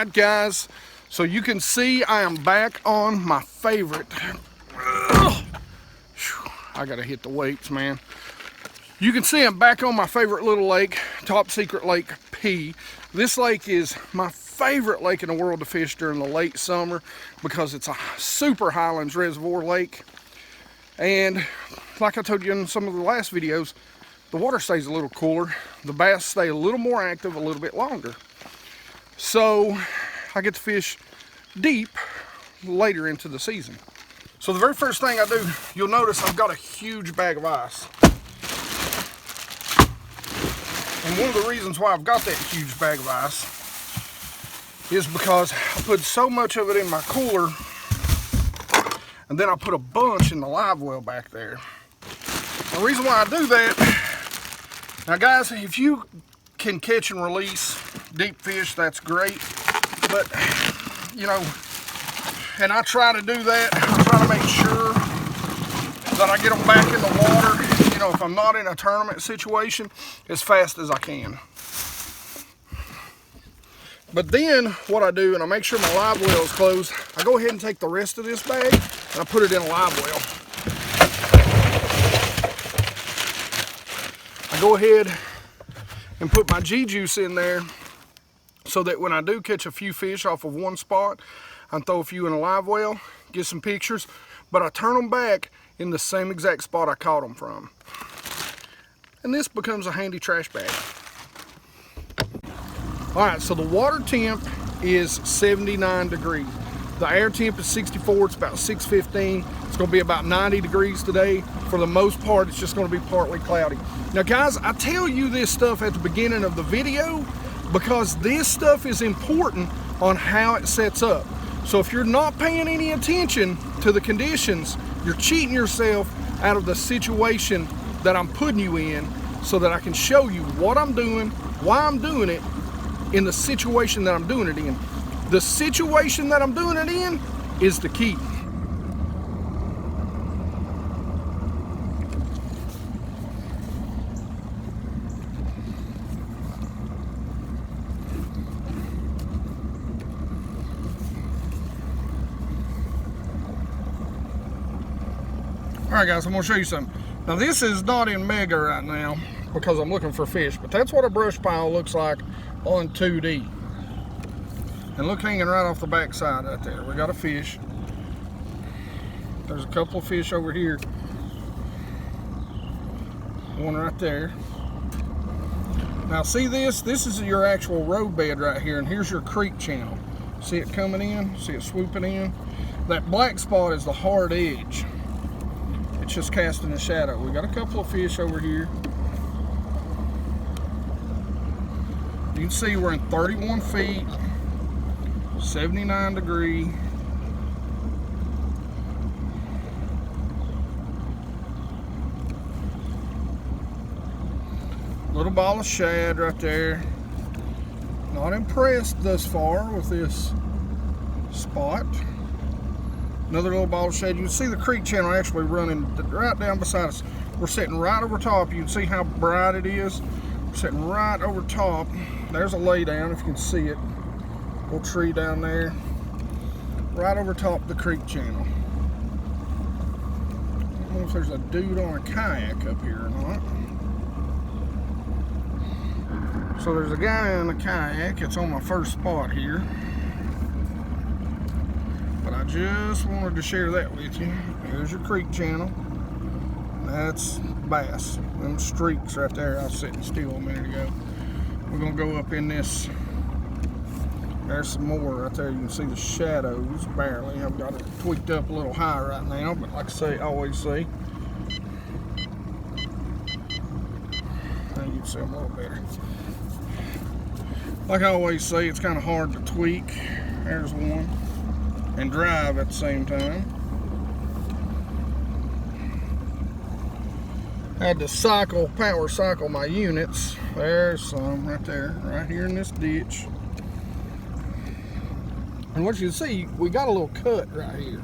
Alright guys, so you can see I am back on my favorite. I gotta hit the weights, man. You can see I'm back on my favorite little lake, Top Secret Lake P. This lake is my favorite lake in the world to fish during the late summer because it's a super highlands reservoir lake. And like I told you in some of the last videos, the water stays a little cooler. The bass stay a little more active, a little bit longer. So I get to fish deep later into the season. So the very first thing I do, you'll notice I've got a huge bag of ice. And one of the reasons why I've got that huge bag of ice is because I put so much of it in my cooler, and then I put a bunch in the live well back there. The reason why I do that, now guys, if you can catch and release deep fish, that's great, but you know, and I try to do that. I try to make sure that I get them back in the water, you know, if I'm not in a tournament situation, as fast as I can. But then what I do, and I make sure my live well is closed, I go ahead and take the rest of this bag and I put it in a live well. I go ahead and put my G-juice in there so that when I do catch a few fish off of one spot, I can throw a few in a live well, get some pictures, but I turn them back in the same exact spot I caught them from. And this becomes a handy trash bag. Alright, so the water temp is 79 degrees. The air temp is 64, it's about 615. It's going to be about 90 degrees today. For the most part, it's just going to be partly cloudy. Now guys, I tell you this stuff at the beginning of the video because this stuff is important on how it sets up. So if you're not paying any attention to the conditions, you're cheating yourself out of the situation that I'm putting you in so that I can show you what I'm doing, why I'm doing it, in the situation that I'm doing it in. The situation that I'm doing it in is the key. Alright guys, I'm going to show you something. Now this is not in Mega right now because I'm looking for fish, but that's what a brush pile looks like on 2D. And look, hanging right off the back side right there, we got a fish. There's a couple of fish over here. One right there. Now see this? This is your actual road bed right here, and here's your creek channel. See it coming in? See it swooping in? That black spot is the hard edge. It's just casting a shadow. We got a couple of fish over here. You can see we're in 31 feet, 79 degree. Little ball of shad right there. Not impressed thus far with this spot. Another little ball of shad. You can see the creek channel actually running right down beside us. We're sitting right over top. You can see how bright it is. We're sitting right over top. There's a lay down, if you can see it. Little tree down there. Right over top of the creek channel. I don't know if there's a dude on a kayak up here or not. So there's a guy in a kayak. It's on my first spot here. But I just wanted to share that with you. There's your creek channel. That's bass. Them streaks right there. I was sitting still a minute ago. We're going to go up in this. There's some more right there. You can see the shadows barely. I've got it tweaked up a little high right now, but like I always say, now you can see them a little better. Like I always say, it's kind of hard to tweak. There's one. And drive at the same time. I had to power cycle my units. There's some right there, right here in this ditch. And what you can see, we got a little cut right here.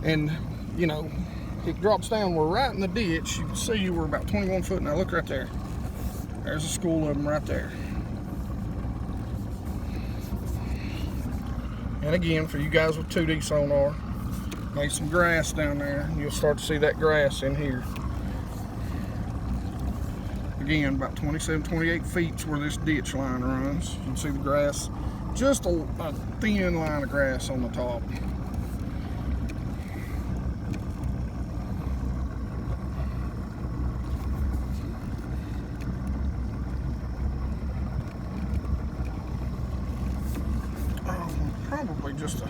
And, you know, it drops down, we're right in the ditch. You can see we're about 21 foot. Now look right there. There's a school of them right there. And again, for you guys with 2D sonar, lay some grass down there, and you'll start to see that grass in here. Again, about 27, 28 feet where this ditch line runs. You can see the grass, just a thin line of grass on the top. Probably just a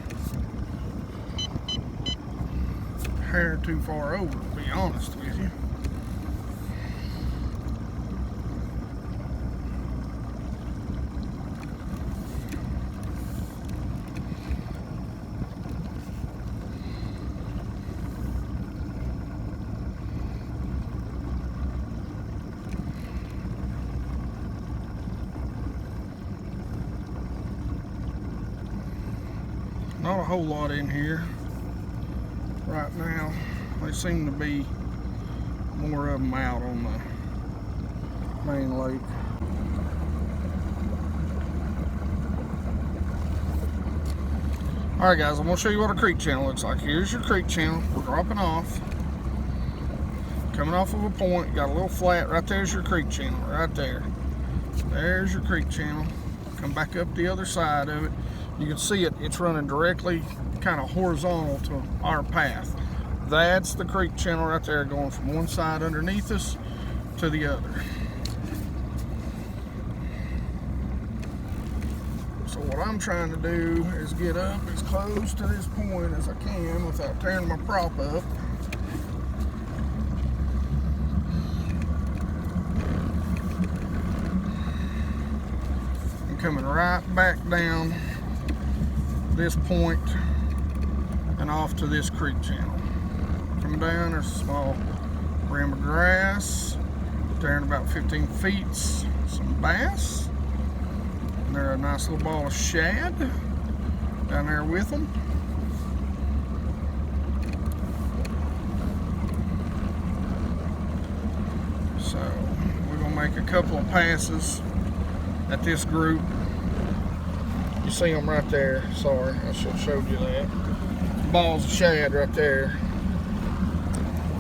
hair too far over, to be honest with you. Not a whole lot in here right now. They seem to be more of them out on the main lake. Alright guys, I'm going to show you what a creek channel looks like. Here's your creek channel. We're dropping off. Coming off of a point, got a little flat. Right there's your creek channel, right there. There's your creek channel. Come back up the other side of it. You can see it's running directly kind of horizontal to our path. That's the creek channel right there, going from one side underneath us to the other. So what I'm trying to do is get up as close to this point as I can without tearing my prop up. I'm coming right back down this point and off to this creek channel. Coming down, there's a small rim of grass. There in about 15 feet, some bass. And there's a nice little ball of shad down there with them. So we're gonna make a couple of passes at this group. You see them right there. Sorry, I should have showed you that. Balls of shad right there.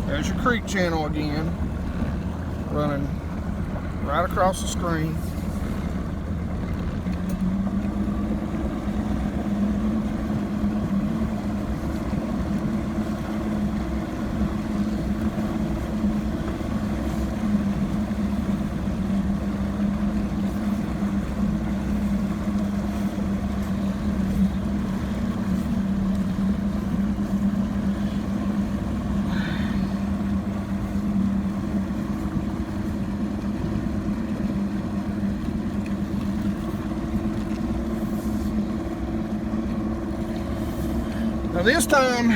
There's your creek channel again, running right across the screen. Now this time,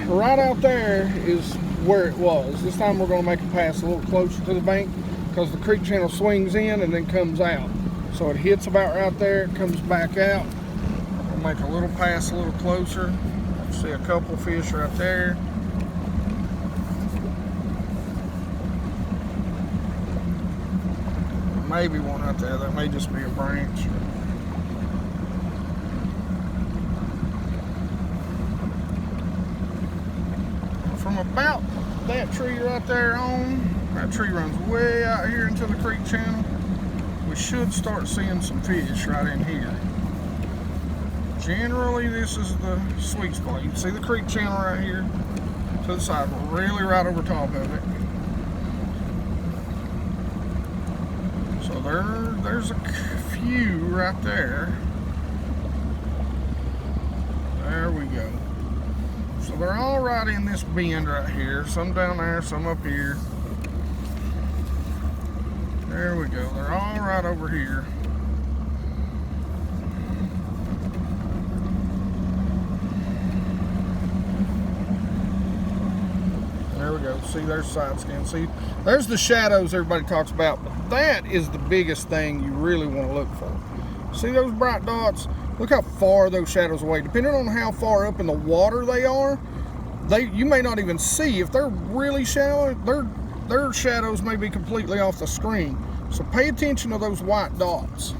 right out there is where it was. This time we're going to make a pass a little closer to the bank because the creek channel swings in and then comes out. So it hits about right there, it comes back out. We'll make a little pass a little closer. See a couple fish right there. Maybe one right there. That may just be a branch. From about that tree right there on, that tree runs way out here into the creek channel. We should start seeing some fish right in here. Generally, this is the sweet spot. You can see the creek channel right here to the side. We're really right over top of it. So there's a few right there. There we go. So they're all right in this bend right here. Some down there, some up here. There we go. They're all right over here. There we go. See, there's side skin. See, there's the shadows everybody talks about, but that is the biggest thing you really want to look for. See those bright dots? Look how far those shadows away. Depending on how far up in the water they are, you may not even see. If they're really shallow, their shadows may be completely off the screen. So pay attention to those white dots.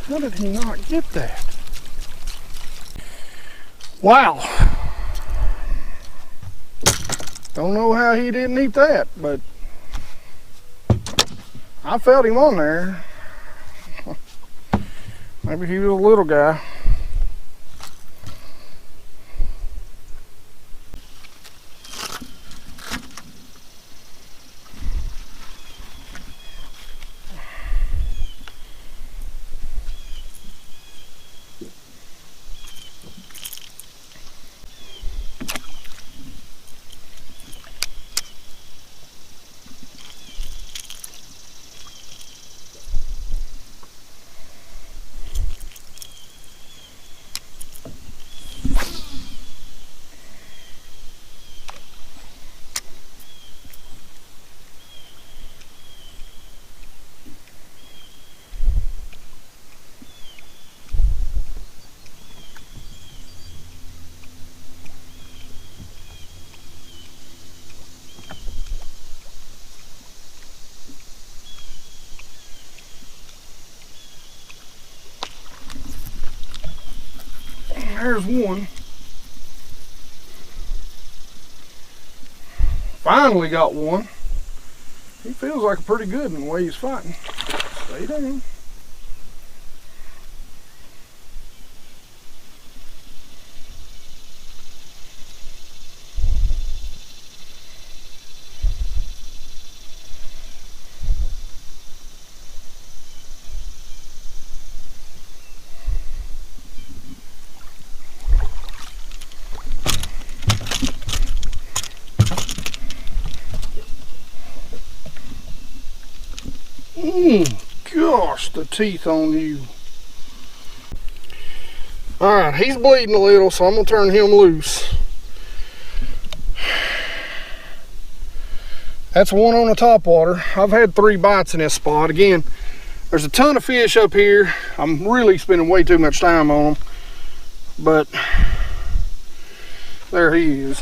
How did he not get that? Wow. Don't know how he didn't eat that, but I felt him on there. Maybe he was a little guy. There's one. Finally got one. He feels like a pretty good in the way he's fighting. Stay down. Gosh, the teeth on you. Alright, he's bleeding a little, so I'm going to turn him loose. That's one on the topwater. I've had 3 bites in this spot. Again, there's a ton of fish up here. I'm really spending way too much time on them. But there he is.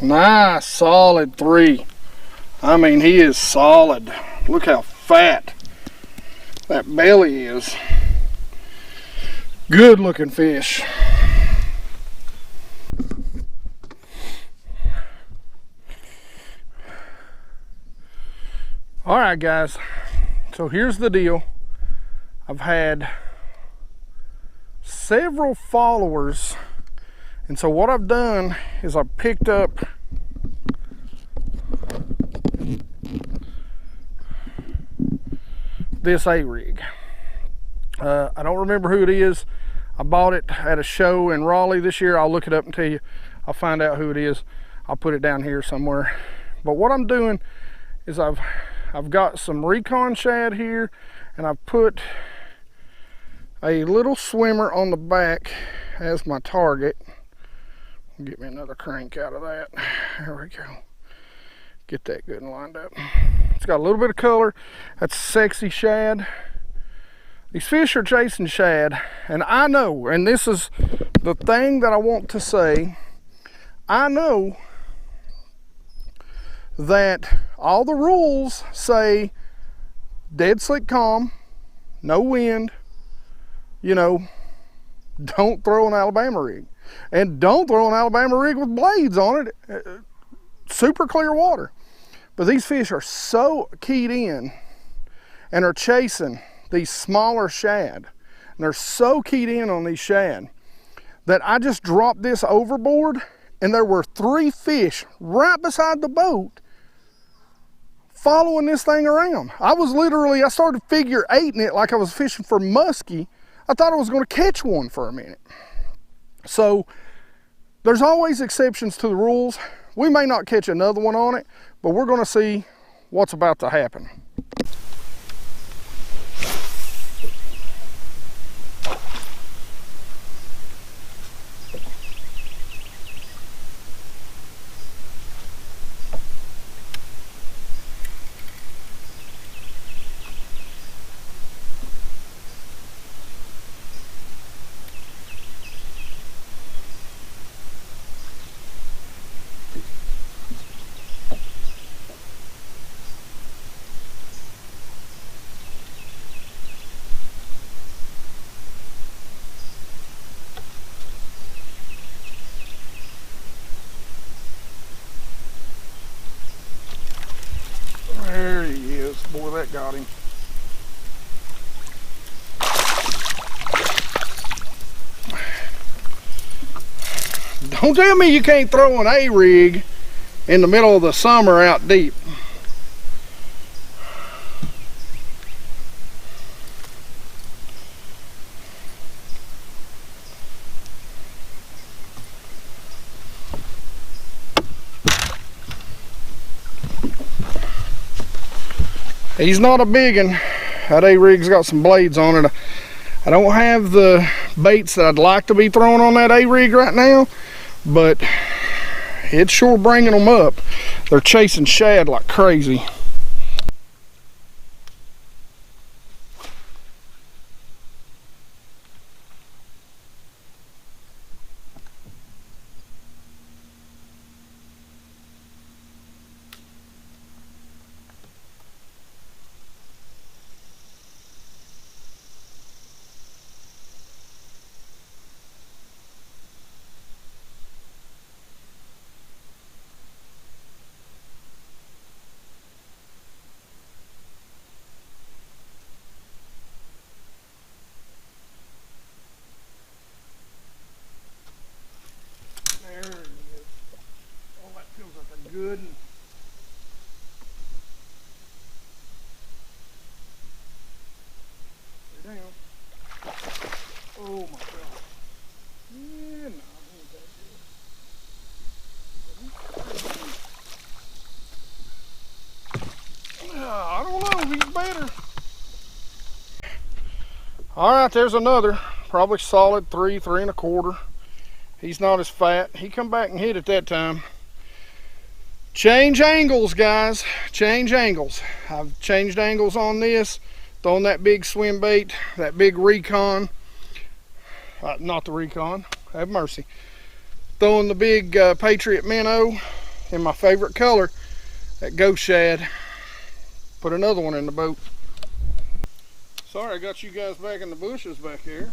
Nice solid 3. I mean, he is solid. Look how fat that belly is. Good looking fish. All right, guys, so here's the deal. I've had several followers, and so what I've done is I've picked up this Arig. I don't remember who it is. I bought it at a show in Raleigh this year. I'll look it up and tell you. I'll find out who it is. I'll put it down here somewhere. But what I'm doing is I've got some recon shad here, and I've put a little swimmer on the back as my target. Get me another crank out of that. There we go. Get that good and lined up. It's got a little bit of color. That's sexy shad. These fish are chasing shad, and I know, and this is the thing that I want to say, I know that all the rules say dead slick calm, no wind, you know, don't throw an Alabama rig. And don't throw an Alabama rig with blades on it. Super clear water. But these fish are so keyed in and are chasing these smaller shad. And they're so keyed in on these shad that I just dropped this overboard, and there were 3 fish right beside the boat following this thing around. I started figure 8ing it like I was fishing for muskie. I thought I was going to catch one for a minute. So there's always exceptions to the rules. We may not catch another one on it, but we're going to see what's about to happen. that got him. Don't tell me you can't throw an Arig in the middle of the summer out deep. He's not a big one. That A-rig's got some blades on it. I don't have the baits that I'd like to be throwing on that A-rig right now, but it's sure bringing them up. They're chasing shad like crazy. Good. They're down. Oh my God. Yeah, no, ain't that good. I don't know, he's better. Alright, there's another. Probably solid 3, 3 1/4. He's not as fat. He come back and hit it that time. Change angles, guys. Change angles. I've changed angles on this. Throwing that big swim bait, that big Recon. Not the Recon. Have mercy. Throwing the big Patriot Minnow in my favorite color, that ghost shad. Put another one in the boat. Sorry, I got you guys back in the bushes back here.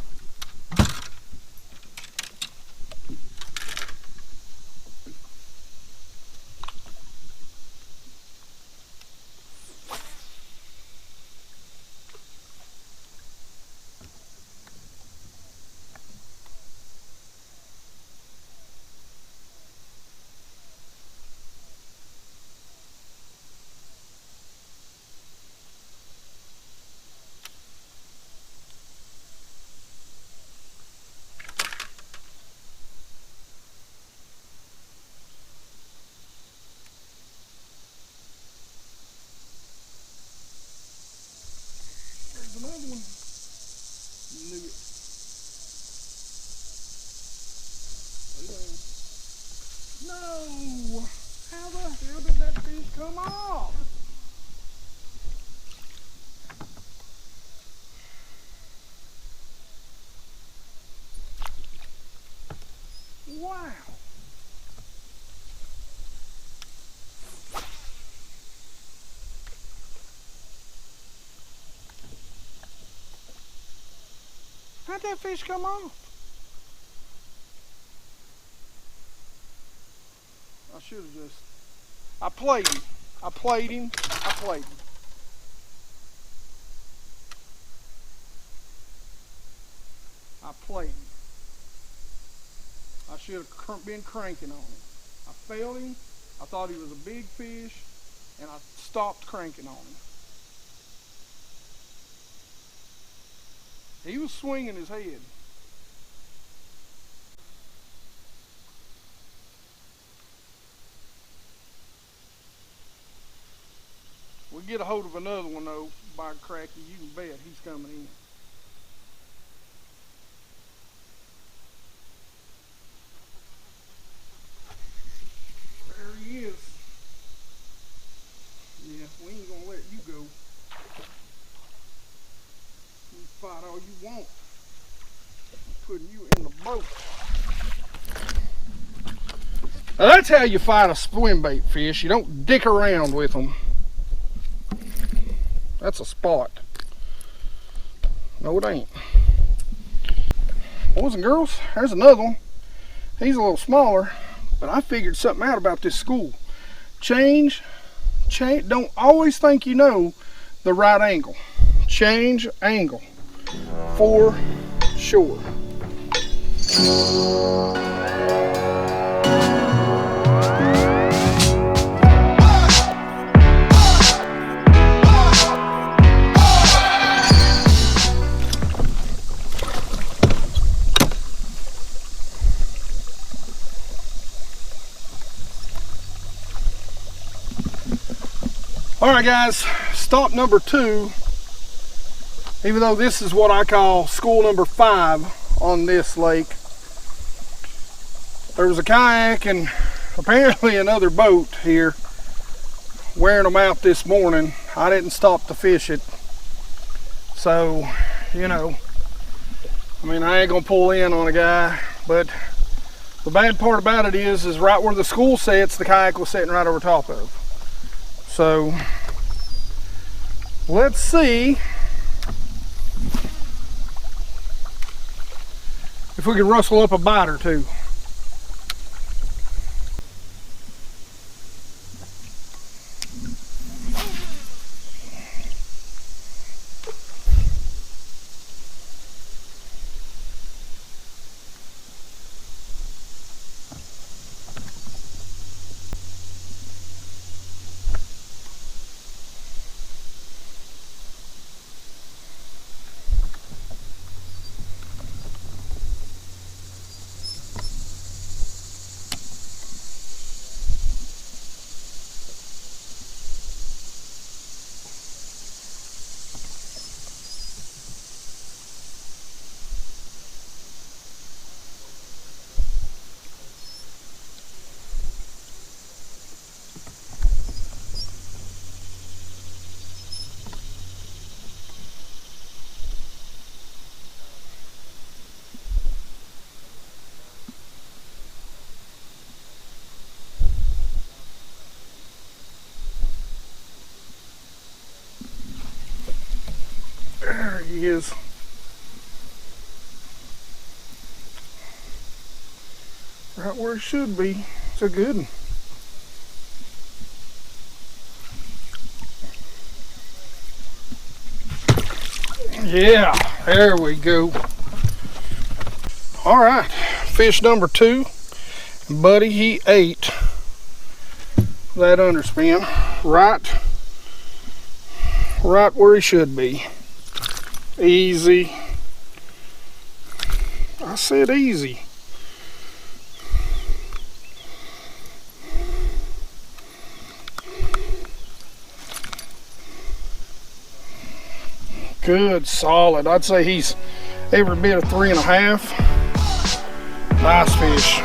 Another one. Knew it. No! How the hell did that fish come off? Wow! How'd that fish come off? I should have just... I played him. I played him. I should have been cranking on him. I failed him. I thought he was a big fish, and I stopped cranking on him. He was swinging his head. We get a hold of another one though, by cracky, you can bet he's coming in. There he is. Yeah, we ain't gonna let you go. You can fight all you want. I'm putting you in the boat. Now that's how you fight a swimbait fish. You don't dick around with them. That's a spot. No, it ain't. Boys and girls, there's another one. He's a little smaller, but I figured something out about this school. Change, don't always think you know the right angle. Change angle for sure. All right, guys, stop number 2, even though this is what I call school number 5 on this lake. There was a kayak and apparently another boat here wearing them out this morning. I didn't stop to fish it. So, you know, I mean, I ain't gonna pull in on a guy, but the bad part about it is right where the school sits, the kayak was sitting right over top of. So let's see if we can rustle up a bite or two. There he is. Right where it should be. It's a good one. Yeah, there we go. All right, fish number 2. Buddy, he ate that underspin right where he should be. Easy. I said easy. Good, solid. I'd say he's every bit of 3.5. Nice fish.